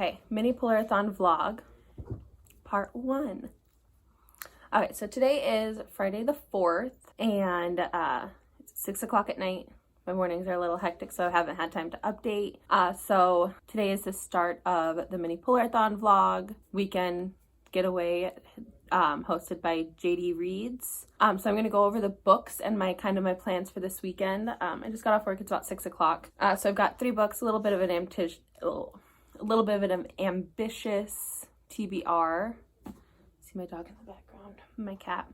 Okay, mini Polarthon vlog, part 1. Okay, so today is Friday the 4th, and it's 6 o'clock at night. My mornings are a little hectic, so I haven't had time to update. So today is the start of the mini Polarthon vlog, weekend getaway, hosted by JD Reads. So I'm going to go over the books and my plans for this weekend. I just got off work. It's about 6 o'clock. So I've got 3 books, a little bit of an ambitious TBR. See my dog in the background, my cat.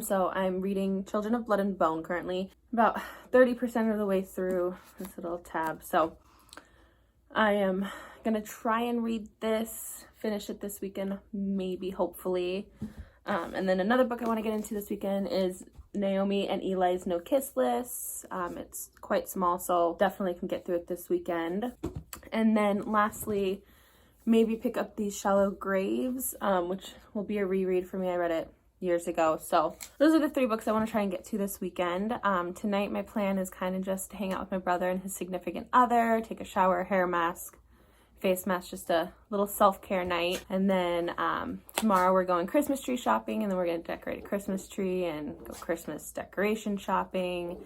So I'm reading Children of Blood and Bone currently, about 30% of the way through this little tab. So I am gonna try and read this, finish it this weekend, maybe, hopefully. And then another book I want to get into this weekend is Naomi and Eli's No Kiss List. It's quite small, so definitely can get through it this weekend. And then lastly, maybe pick up These Shallow Graves, which will be a reread for me. I read it years ago. So those are the 3 books I want to try and get to this weekend. Tonight my plan is kind of just to hang out with my brother and his significant other, take a shower, hair mask, face mask, just a little self-care night. And then tomorrow we're going Christmas tree shopping, and then we're going to decorate a Christmas tree and go Christmas decoration shopping.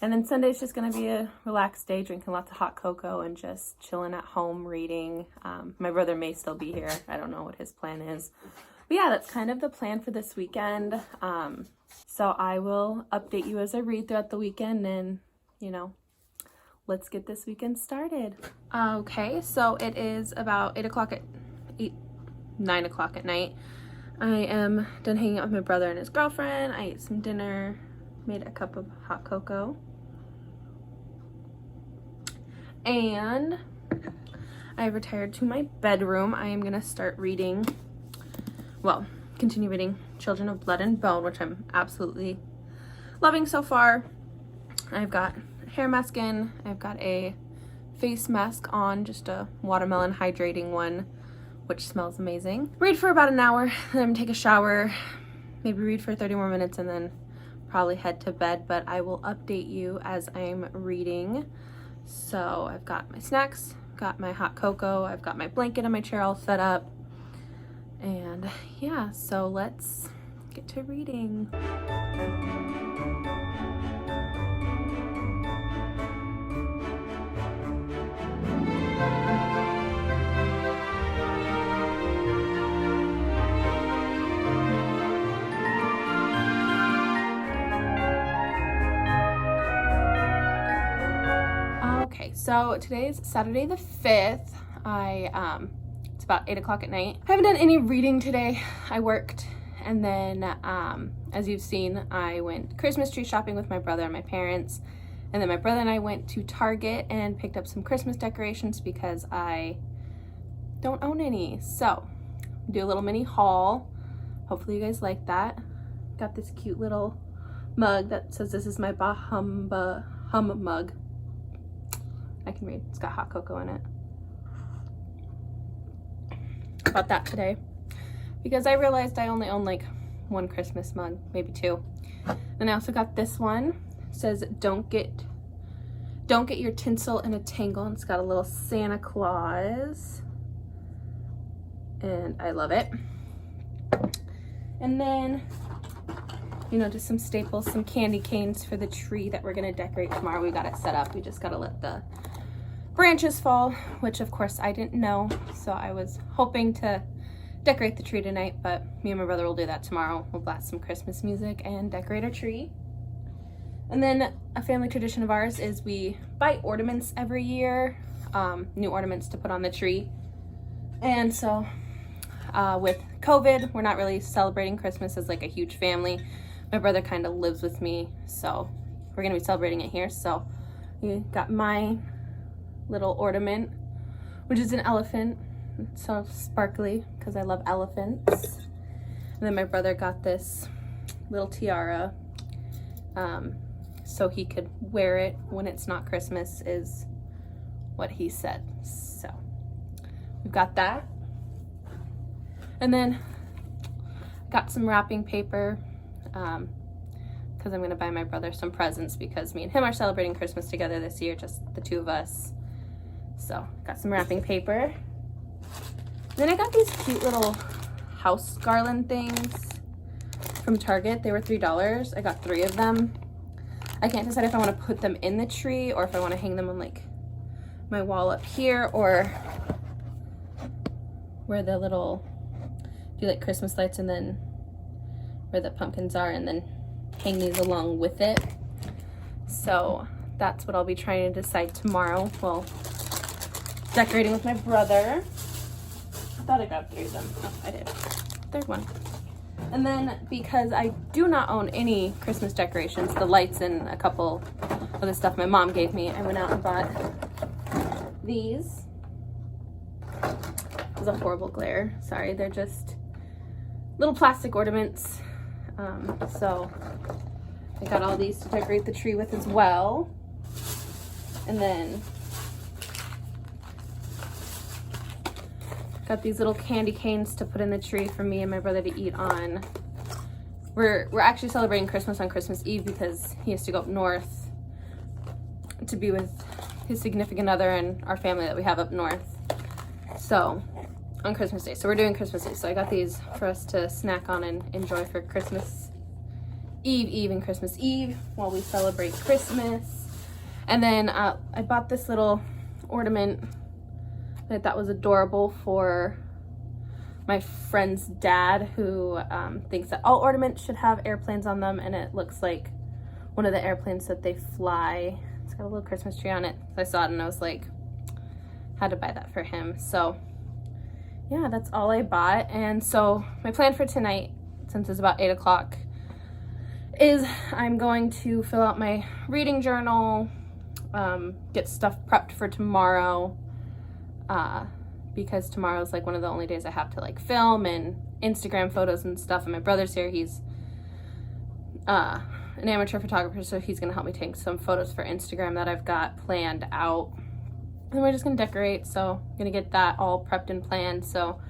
And then Sunday's just going to be a relaxed day, drinking lots of hot cocoa and just chilling at home reading. My brother may still be here. I don't know what his plan is. But yeah, that's kind of the plan for this weekend. So I will update you as I read throughout the weekend, and, let's get this weekend started. Okay, so it is about 9 o'clock at night. I am done hanging out with my brother and his girlfriend. I ate some dinner, made a cup of hot cocoa, and I retired to my bedroom. I am gonna start reading, continue reading Children of Blood and Bone, which I'm absolutely loving so far. I've got a hair mask in, I've got a face mask on, just a watermelon hydrating one, which smells amazing. Read for about an hour, then take a shower, maybe read for 30 more minutes, and then probably head to bed, but I will update you as I'm reading. So I've got my snacks, got my hot cocoa, I've got my blanket and my chair all set up. And yeah, so let's get to reading. Okay, so today's Saturday the 5th. It's about 8 o'clock at night. I haven't done any reading today. I worked, and then as you've seen, I went Christmas tree shopping with my brother and my parents, and then my brother and I went to Target and picked up some Christmas decorations because I don't own any. So do a little mini haul. Hopefully you guys like that. Got this cute little mug that says this is my Hum mug. I can read. It's got hot cocoa in it. Bought that today because I realized I only own like 1 Christmas mug, maybe 2. And I also got this one. It says don't get your tinsel in a tangle, and it's got a little Santa Claus, and I love it. And then just some staples, some candy canes for the tree that we're gonna decorate tomorrow. We got it set up. We just gotta let the branches fall, which of course I didn't know, so I was hoping to decorate the tree tonight, but me and my brother will do that tomorrow. We'll blast some Christmas music and decorate our tree. And then a family tradition of ours is we buy ornaments every year, new ornaments to put on the tree. And so with COVID, we're not really celebrating Christmas as like a huge family. My brother kind of lives with me, so we're gonna be celebrating it here. So we got my little ornament, which is an elephant. It's so sparkly because I love elephants. And then my brother got this little tiara so he could wear it when it's not Christmas, is what he said. So we've got that. And then got some wrapping paper because I'm gonna buy my brother some presents because me and him are celebrating Christmas together this year, just the 2 of us. So got some wrapping paper. Then I got these cute little house garland things from Target. They were $3. I got 3 of them. I can't decide if I want to put them in the tree or if I want to hang them on like my wall up here, or where the little, do like Christmas lights and then where the pumpkins are, and then hang these along with it. So that's what I'll be trying to decide tomorrow. Well, decorating with my brother. I thought I grabbed 3 of them. Oh, I did. 3rd one. And then because I do not own any Christmas decorations, the lights and a couple of the stuff my mom gave me, I went out and bought these. It was a horrible glare. Sorry, they're just little plastic ornaments. So I got all these to decorate the tree with as well. And then got these little candy canes to put in the tree for me and my brother to eat on. We're actually celebrating Christmas on Christmas Eve because he has to go up north to be with his significant other and our family that we have up north. So on Christmas Day. So we're doing Christmas Day. So I got these for us to snack on and enjoy for Christmas Eve and Christmas Eve while we celebrate Christmas. And then I bought this little ornament that I thought was adorable for my friend's dad, who thinks that all ornaments should have airplanes on them, and it looks like one of the airplanes that they fly. It's got a little Christmas tree on it. So I saw it and I was like, had to buy that for him. So yeah, that's all I bought. And so my plan for tonight, since it's about 8 o'clock, is I'm going to fill out my reading journal, get stuff prepped for tomorrow, because tomorrow's like one of the only days I have to like film and Instagram photos and stuff. And my brother's here. He's an amateur photographer, so he's gonna help me take some photos for Instagram that I've got planned out. And we're just gonna decorate, so I'm gonna get that all prepped and planned so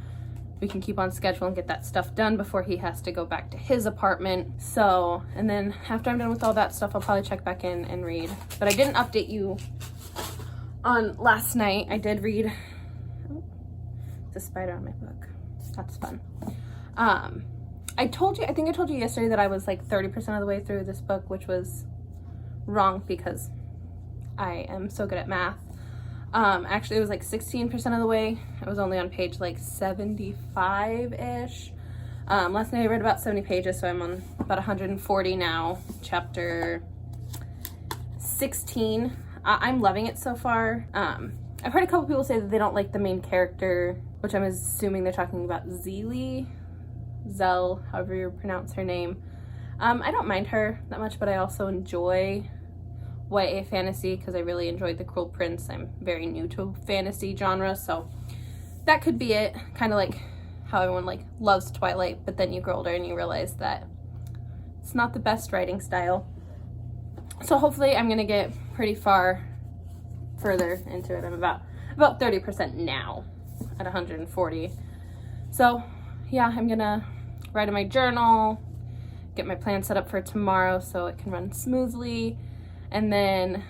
we can keep on schedule and get that stuff done before he has to go back to his apartment. So, and then after I'm done with all that stuff, I'll probably check back in and read. But I didn't update you on last night. I did read, oh, there's a spider on my book. That's fun. I think I told you yesterday that I was like 30% of the way through this book, which was wrong because I am so good at math. Actually, it was like 16% of the way. I was only on page like 75-ish. Last night I read about 70 pages, so I'm on about 140 now. Chapter 16. I'm loving it so far. I've heard a couple people say that they don't like the main character, which I'm assuming they're talking about Zell, however you pronounce her name. I don't mind her that much, but I also enjoy YA fantasy because I really enjoyed The Cruel Prince. I'm very new to fantasy genre, so that could be it. Kind of like how everyone like loves Twilight, but then you grow older and you realize that it's not the best writing style. So hopefully I'm gonna get pretty further into it. I'm about 30% now at 140. So yeah, I'm gonna write in my journal, get my plan set up for tomorrow so it can run smoothly. And then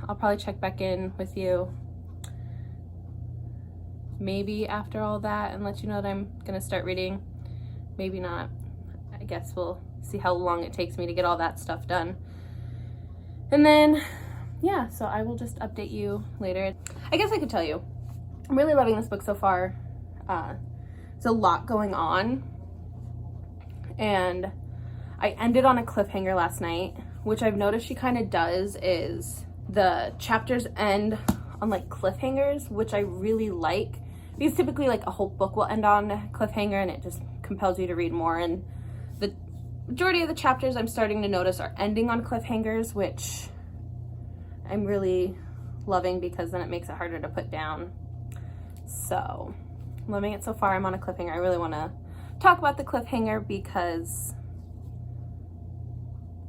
I'll probably check back in with you maybe after all that and let you know that I'm gonna start reading. Maybe not. I guess we'll see how long it takes me to get all that stuff done. And then, yeah, so I will just update you later. I guess I could tell you, I'm really loving this book so far. There's a lot going on. And I ended on a cliffhanger last night, which I've noticed she kind of does, is the chapters end on like cliffhangers, which I really like, because typically like a whole book will end on a cliffhanger and it just compels you to read more. And the majority of the chapters I'm starting to notice are ending on cliffhangers, which I'm really loving because then it makes it harder to put down. So I'm loving it so far. I'm on a cliffhanger. I really want to talk about the cliffhanger because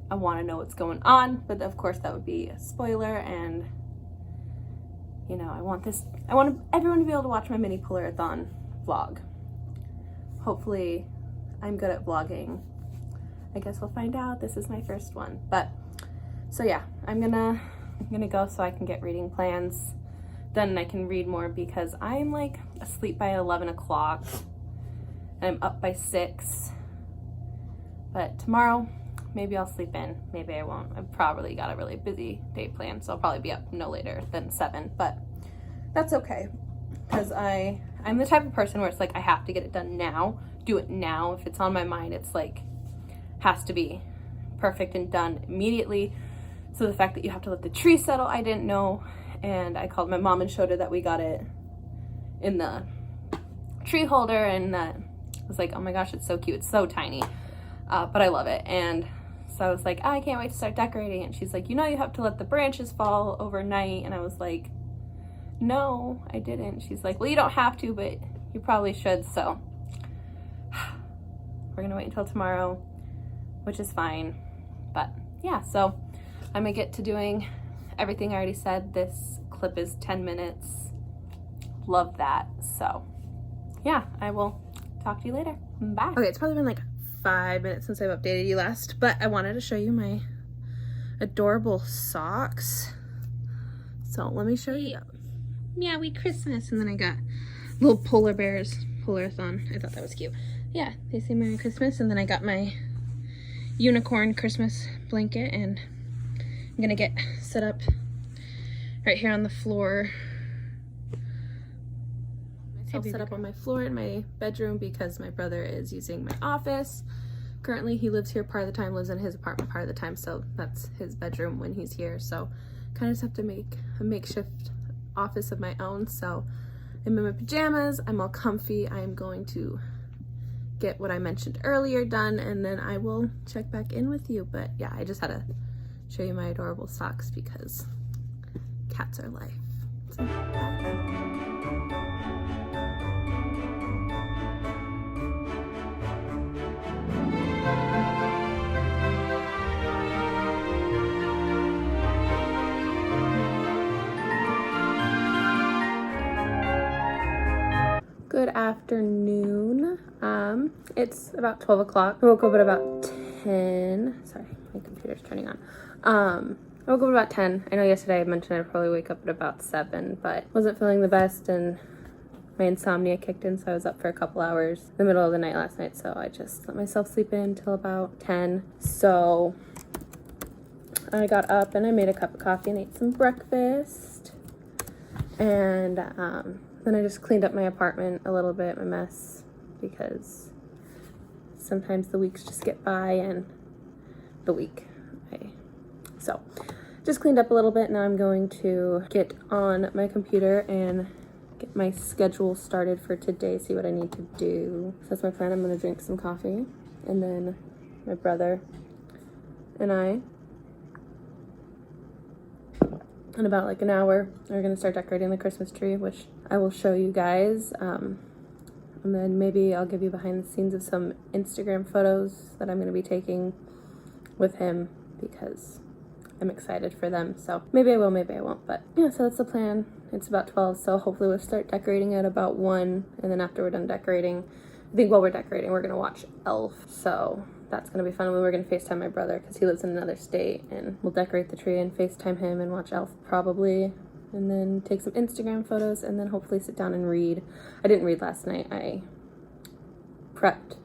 I want to know what's going on, but of course that would be a spoiler, and you know, I want everyone to be able to watch my mini Polarthon vlog. Hopefully I'm good at vlogging. I guess we'll find out. This is my first one. But so yeah, I'm gonna go so I can get reading plans then I can read more, because I'm like asleep by 11 o'clock and I'm up by 6. But tomorrow, maybe I'll sleep in, maybe I won't. I've probably got a really busy day planned, so I'll probably be up no later than 7, but that's okay, because I'm the type of person where it's like I have to get it done now, do it now. If it's on my mind, it's like has to be perfect and done immediately. So the fact that you have to let the tree settle, I didn't know, and I called my mom and showed her that we got it in the tree holder, and that was like, oh my gosh, it's so cute, it's so tiny, but I love it. And so I was like, I can't wait to start decorating. And she's like, you know, you have to let the branches fall overnight. And I was like, no, I didn't. She's like, well, you don't have to, but you probably should. So we're gonna wait until tomorrow, which is fine. But yeah, so I'm gonna get to doing everything I already said. This clip is 10 minutes. Love that. So yeah, I will talk to you later. Bye. Okay, it's probably been like 5 minutes since I've updated you last, but I wanted to show you my adorable socks. So let me show you. Yeah, we Christmas. And then I got little polar bears, Polarthon. I thought that was cute. Yeah, they say Merry Christmas. And then I got my unicorn Christmas blanket, and I'm gonna get set up right here on the floor. I'll set up on my floor in my bedroom because my brother is using my office. Currently he lives here part of the time, lives in his apartment part of the time, so that's his bedroom when he's here. So kind of just have to make a makeshift office of my own. So I'm in my pajamas, I'm all comfy. I'm going to get what I mentioned earlier done, and then I will check back in with you. But yeah, I just had to show you my adorable socks because cats are life. So, good afternoon. It's about 12 o'clock. I woke up at about 10. Sorry, my computer's turning on. I woke up at about 10. I know yesterday I mentioned I'd probably wake up at about 7, but wasn't feeling the best, and my insomnia kicked in, so I was up for a couple hours in the middle of the night last night, so I just let myself sleep in until about 10. So I got up and I made a cup of coffee and ate some breakfast, and then I just cleaned up my apartment a little bit, my mess, because sometimes the weeks just get by, and the week. So just cleaned up a little bit. Now I'm going to get on my computer and get my schedule started for today, see what I need to do. So that's my plan. I'm going to drink some coffee, and then my brother and I, in about like an hour, are going to start decorating the Christmas tree, which I will show you guys. And then maybe I'll give you behind the scenes of some Instagram photos that I'm going to be taking with him, because I'm excited for them. So maybe I will, maybe I won't, but yeah, so that's the plan. It's about 12, so hopefully we'll start decorating at about 1, and then after we're done decorating, I think while we're decorating, we're gonna watch Elf. So that's gonna be fun. We're gonna FaceTime my brother because he lives in another state, and we'll decorate the tree and FaceTime him and watch Elf probably, and then take some Instagram photos, and then hopefully sit down and read. I didn't read last night. I prepped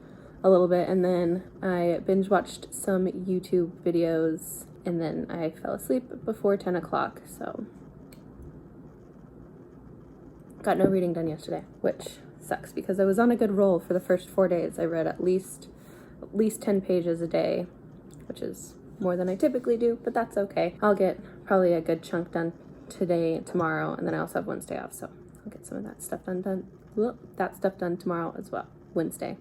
a little bit, and then I binge watched some YouTube videos, and then I fell asleep before 10 o'clock, so got no reading done yesterday, which sucks because I was on a good roll for the first 4 days. I read at least 10 pages a day, which is more than I typically do, but that's okay. I'll get probably a good chunk done today, tomorrow, and then I also have Wednesday off, so I'll get some of that stuff done tomorrow as well, Wednesday.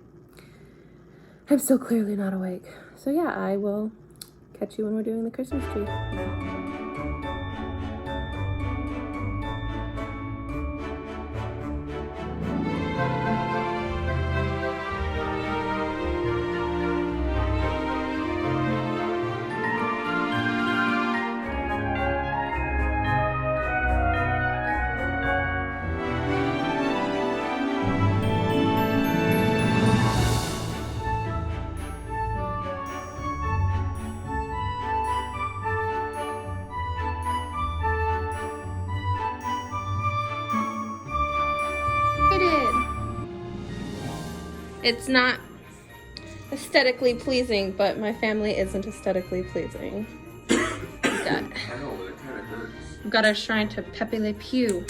I'm still clearly not awake. So yeah, I will catch you when we're doing the Christmas tree. It's not aesthetically pleasing, but my family isn't aesthetically pleasing. I know, but it kind of hurts. We've got a shrine to Pepe Le Pew.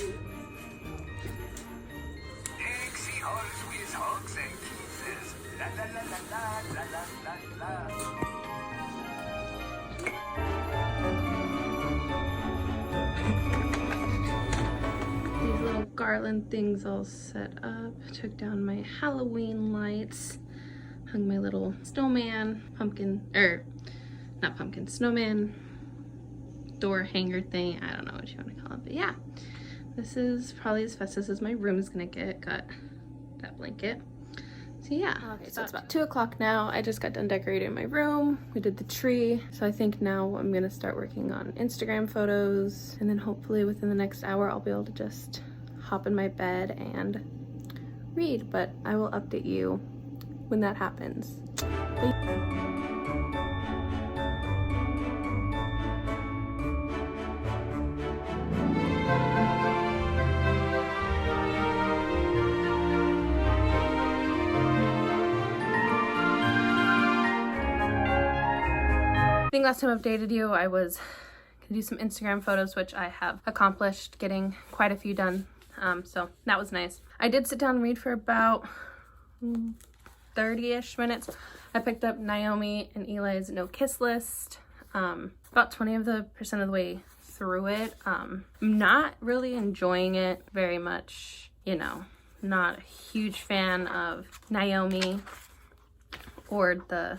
These little garland things all set up. Took down my Halloween lights. Hung my little snowman, not pumpkin, snowman door hanger thing. I don't know what you want to call it, but yeah. This is probably as festive as my room is gonna get. Got that blanket. So yeah, okay, so it's about 2 o'clock now. I just got done decorating my room. We did the tree. So I think now I'm gonna start working on Instagram photos, and then hopefully within the next hour I'll be able to just hop in my bed and read, but I will update you when that happens. I think last time I updated you, I was gonna do some Instagram photos, which I have accomplished, getting quite a few done. So that was nice. I did sit down and read for about 30-ish minutes. I picked up Naomi and Eli's No Kiss List. About 20% of the way through it. I'm not really enjoying it very much, you know. Not a huge fan of Naomi or the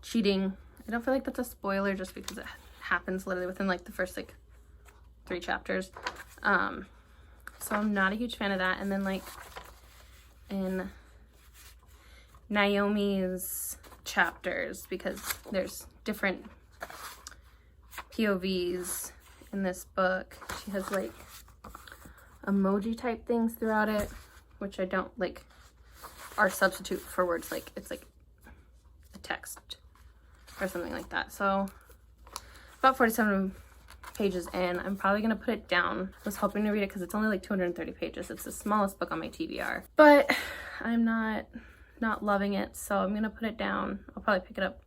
cheating. I don't feel like that's a spoiler just because it happens literally within like the first like 3 chapters. So I'm not a huge fan of that. And then like in Naomi's chapters, because there's different POVs in this book, she has like emoji type things throughout it, which I don't like, are substitute for words, like it's like a text or something like that. So about 47 pages in, I'm probably gonna put it down. I was hoping to read it because it's only like 230 pages. It's the smallest book on my TBR, but I'm not loving it, so I'm gonna put it down. I'll probably pick it up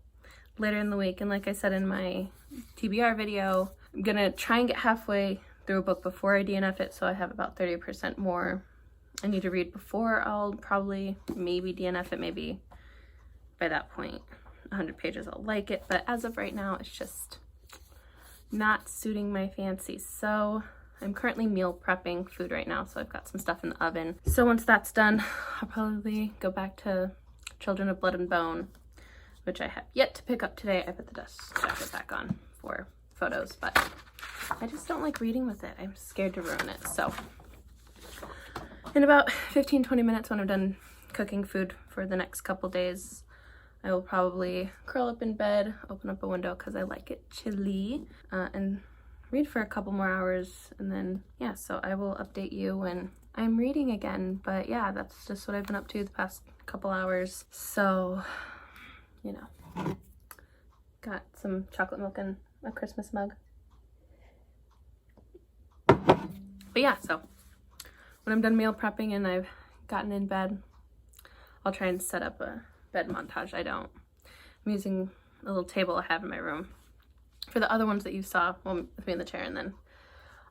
later in the week, and like I said in my TBR video, I'm gonna try and get halfway through a book before I DNF it, so I have about 30% more I need to read before I'll probably maybe DNF it. Maybe by that point 100 pages I'll like it, but as of right now it's just not suiting my fancy. So I'm currently meal prepping food right now, so I've got some stuff in the oven. So once that's done, I'll probably go back to Children of Blood and Bone, which I have yet to pick up today. I put the dust jacket back on for photos, but I just don't like reading with it. I'm scared to ruin it. So in about 15-20 minutes, when I'm done cooking food for the next couple days, I will probably curl up in bed, open up a window because I like it chilly, and read for a couple more hours, and then yeah, so I will update you when I'm reading again. But yeah, that's just what I've been up to the past couple hours. So, you know, got some chocolate milk and a Christmas mug. But yeah, so when I'm done meal prepping and I've gotten in bed, I'll try and set up a bed montage. I'm using a little table I have in my room for the other ones that you saw, well, with me in the chair, and then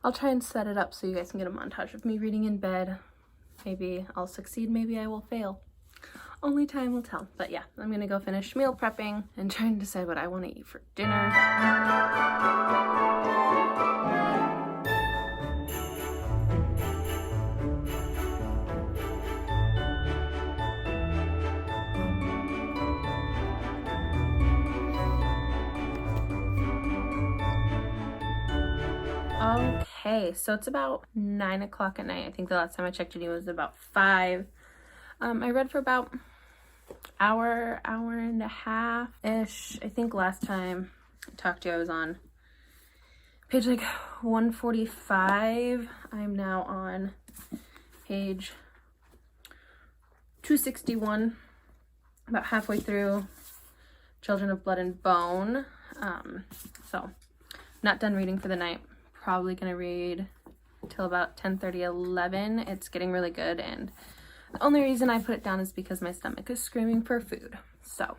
I'll try and set it up so you guys can get a montage of me reading in bed. Maybe I'll succeed, maybe I will fail. Only time will tell. But yeah, I'm gonna go finish meal prepping and try and decide what I want to eat for dinner. Okay, so it's about 9 o'clock at night. I think the last time I checked it was about 5. I read for about hour and a half-ish. I think last time I talked to you I was on page like 145. I'm now on page 261, about halfway through Children of Blood and Bone. So not done reading for the night. Probably gonna read till about 10:30, 11. It's getting really good, and The only reason I put it down is because my stomach is screaming for food. So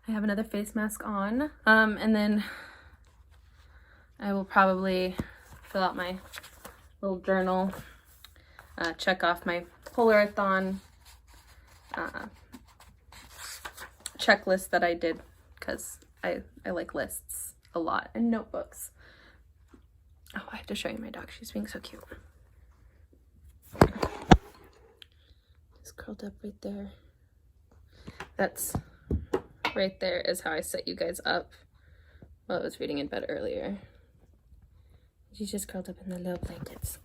I have another face mask on, and then I will probably fill out my little journal, check off my Polarthon checklist that I did, because I like lists a lot, and notebooks. Oh, I have to show you my dog. She's being so cute. Just curled up right there. That's right there is how I set you guys up while I was reading in bed earlier. She's just curled up in the little blankets.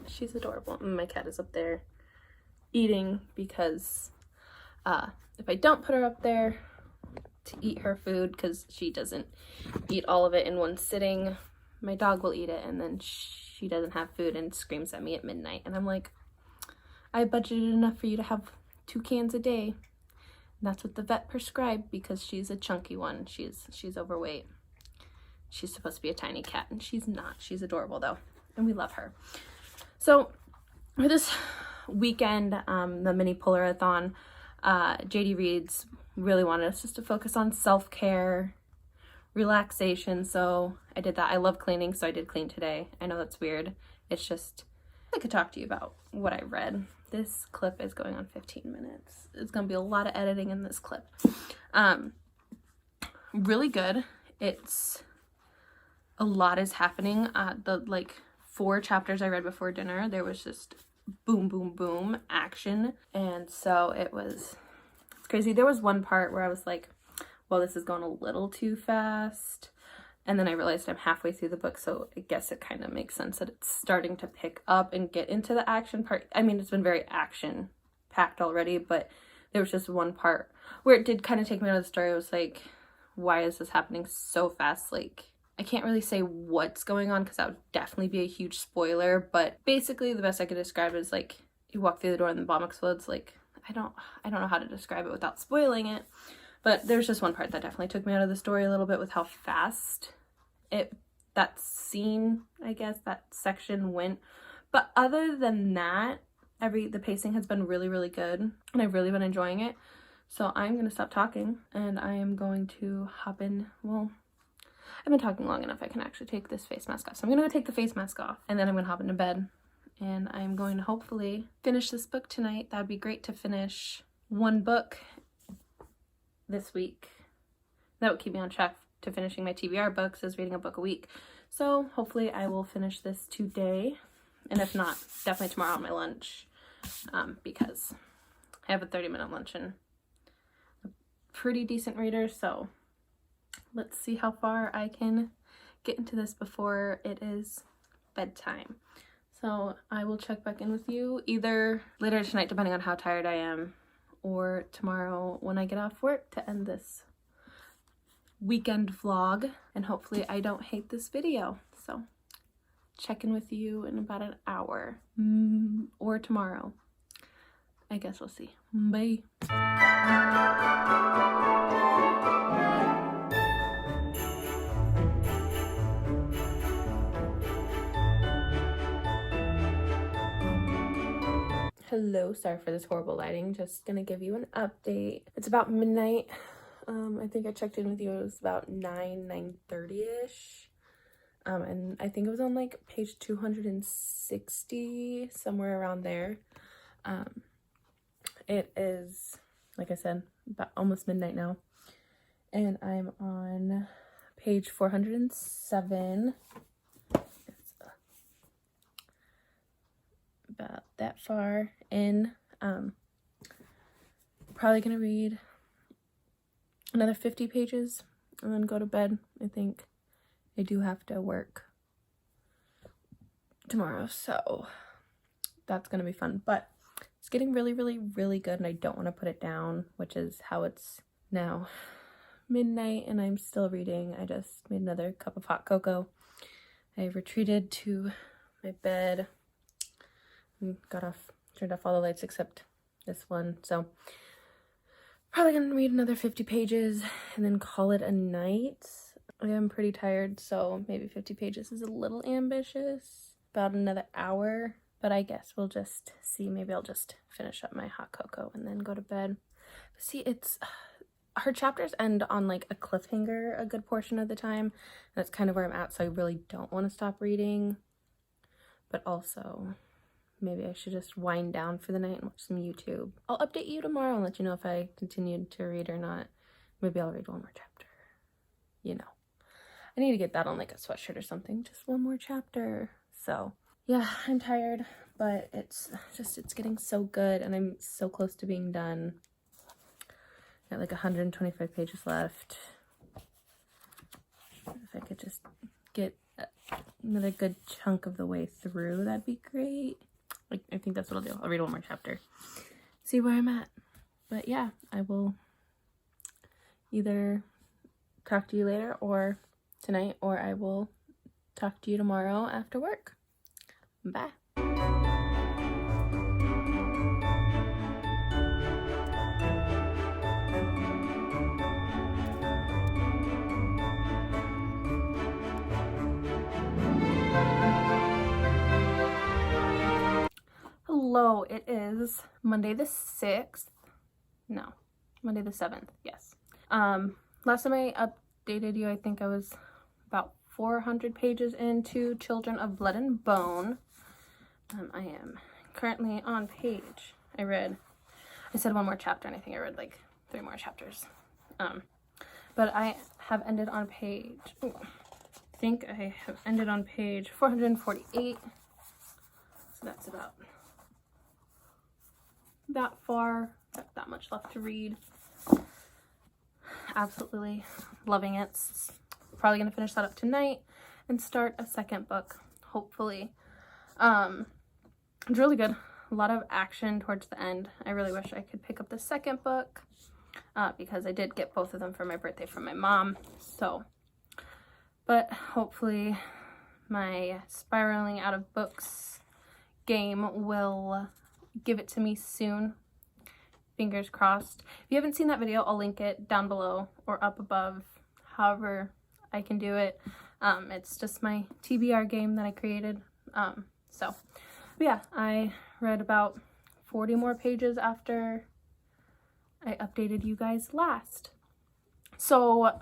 She's adorable. And my cat is up there eating because if I don't put her up there to eat her food, because she doesn't eat all of it in one sitting, my dog will eat it, and then she doesn't have food and screams at me at midnight. And I'm like, I budgeted enough for you to have 2 cans a day. And that's what the vet prescribed, because she's a chunky one. She's overweight. She's supposed to be a tiny cat, and she's not. She's adorable though, and we love her. So for this weekend, the mini Polarthon, JD Reads really wanted us just to focus on self-care, relaxation, so I did that. I love cleaning, so I did clean today. I know that's weird. It's just, I could talk to you about what I read. This clip is going on 15 minutes. It's gonna be a lot of editing in this clip. Really good. It's a lot is happening. The 4 chapters I read before dinner, there was just boom, boom, boom action. And so it's crazy. There was one part where I was like, well, this is going a little too fast. And then I realized I'm halfway through the book, so I guess it kind of makes sense that it's starting to pick up and get into the action part. I mean, it's been very action packed already, but there was just one part where it did kind of take me out of the story. I was like, why is this happening so fast? Like, I can't really say what's going on because that would definitely be a huge spoiler, but basically the best I could describe it is like you walk through the door and the bomb explodes. Like, I don't know how to describe it without spoiling it, but there's just one part that definitely took me out of the story a little bit with how fast that scene, I guess, that section went. But other than that, the pacing has been really, really good, and I've really been enjoying it. So I'm going to stop talking, and I am going to hop in. Well, I've been talking long enough. I can actually take this face mask off. So I'm going to go take the face mask off, and then I'm going to hop into bed, and I'm going to hopefully finish this book tonight. That would be great to finish one book this week. That would keep me on track to finishing my TBR books, is reading a book a week. So hopefully I will finish this today, and if not, definitely tomorrow on my lunch, because I have a 30-minute lunch and a pretty decent reader. So let's see how far I can get into this before it is bedtime. So I will check back in with you either later tonight, depending on how tired I am, or tomorrow when I get off work to end this weekend vlog, and hopefully I don't hate this video. So check in with you in about an hour, or tomorrow. I guess we'll see. Bye. Hello, sorry for this horrible lighting. Just gonna give you an update. It's about midnight. I think I checked in with you, it was about 9:30ish. And I think it was on like page 260, somewhere around there. It is, like I said, about almost midnight now. And I'm on page 407. It's about that far in. Probably gonna read another 50 pages and then go to bed. I think I do have to work tomorrow, so that's gonna be fun. But it's getting really, really, really good, and I don't want to put it down, which is how it's now midnight and I'm still reading. I just made another cup of hot cocoa. I retreated to my bed and turned off all the lights except this one. So probably gonna read another 50 pages and then call it a night. I am pretty tired, so maybe 50 pages is a little ambitious. About another hour But I guess we'll just see. Maybe I'll just finish up my hot cocoa and then go to bed. See, it's her chapters end on like a cliffhanger a good portion of the time. That's kind of where I'm at, so I really don't want to stop reading. But also, maybe I should just wind down for the night and watch some YouTube. I'll update you tomorrow and let you know if I continued to read or not. Maybe I'll read one more chapter. You know. I need to get that on like a sweatshirt or something. Just one more chapter. So, yeah, I'm tired, but it's getting so good and I'm so close to being done. Got like 125 pages left. If I could just get another good chunk of the way through, that'd be great. Like, I think that's what I'll do. I'll read one more chapter. See where I'm at. But yeah, I will either talk to you later or tonight, or I will talk to you tomorrow after work. Bye. Hello, it is Monday the 6th. No, Monday the 7th, yes. Last time I updated you, I think I was about 400 pages into Children of Blood and Bone. I am currently on page, I said one more chapter and I think I read like 3 more chapters. But I have ended on page, I think I have ended on page 448. So that's about that far, got that much left to read. Absolutely loving it. Probably gonna finish that up tonight and start a second book, hopefully. It's really good. A lot of action towards the end. I really wish I could pick up the second book because I did get both of them for my birthday from my mom. So, but hopefully my spiraling out of books game will give it to me soon. Fingers crossed. If you haven't seen that video, I'll link it down below or up above, however I can do it. It's just my TBR game that I created. So yeah, I read about 40 more pages after I updated you guys last. So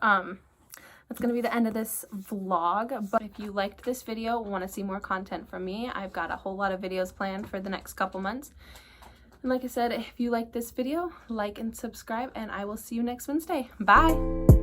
that's gonna be the end of this vlog. But if you liked this video, want to see more content from me, I've got a whole lot of videos planned for the next couple months. And like I said, if you like this video, like and subscribe, and I will see you next Wednesday. Bye!